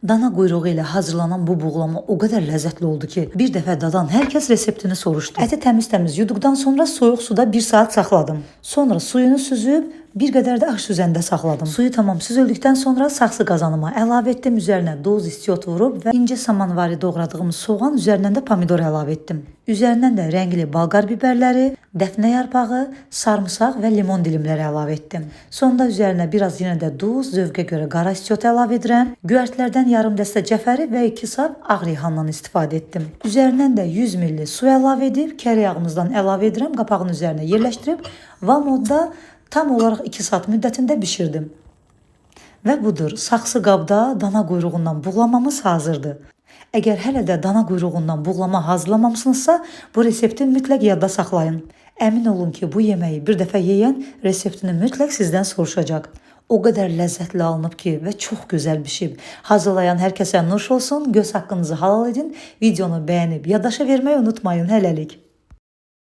Dana quyruğu ilə hazırlanan bu buğlama o qədər ləzzətli oldu ki, bir dəfə dadan hər kəs reseptini soruşdu. Əti təmiz-təmiz yuduqdan sonra soyuq suda 1 saat saxladım. Sonra suyunu süzüb bir qədər də aş süzəndə saxladım. Suyu tamam süzüldükdən sonra saxsı qazanıma əlavə etdim. Üzərinə doz istiot vurub və incə samanvari doğradığım soğan, üzərindən də pomidor əlavə etdim. Üzərindən də rəngli balqar bibərləri, dəfnə yarpağı, sarımsaq və limon dilimləri əlavə etdim. Sonda üzərinə biraz yenə də duz, zövqə görə qara istiot əlavə edirəm. Göyərtilərdən yarım dəstə cəfəri və 2 sap ağ reyhandan istifadə etdim. Üzərindən də 100 ml su əlavə edib, kərə yağımızdan əlavə edirəm. Qapağın üzərinə yerləşdirib val modda tam olaraq 2 saat müddətində bişirdim. Və budur, saxsı qabda dana quyruğundan buğlamamız hazırdır. Əgər hələ də dana quyruğundan buğlama hazırlamamısınızsa, bu resepti mütləq yadda saxlayın. Əmin olun ki, bu yeməyi bir dəfə yeyən reseptini mütləq sizdən soruşacaq. O qədər ləzzətli alınıb ki və çox gözəl bişib. Hazırlayan hər kəsə nuş olsun, göz haqqınızı halal edin, videonu bəyənib yaddaşa verməyi unutmayın hələlik.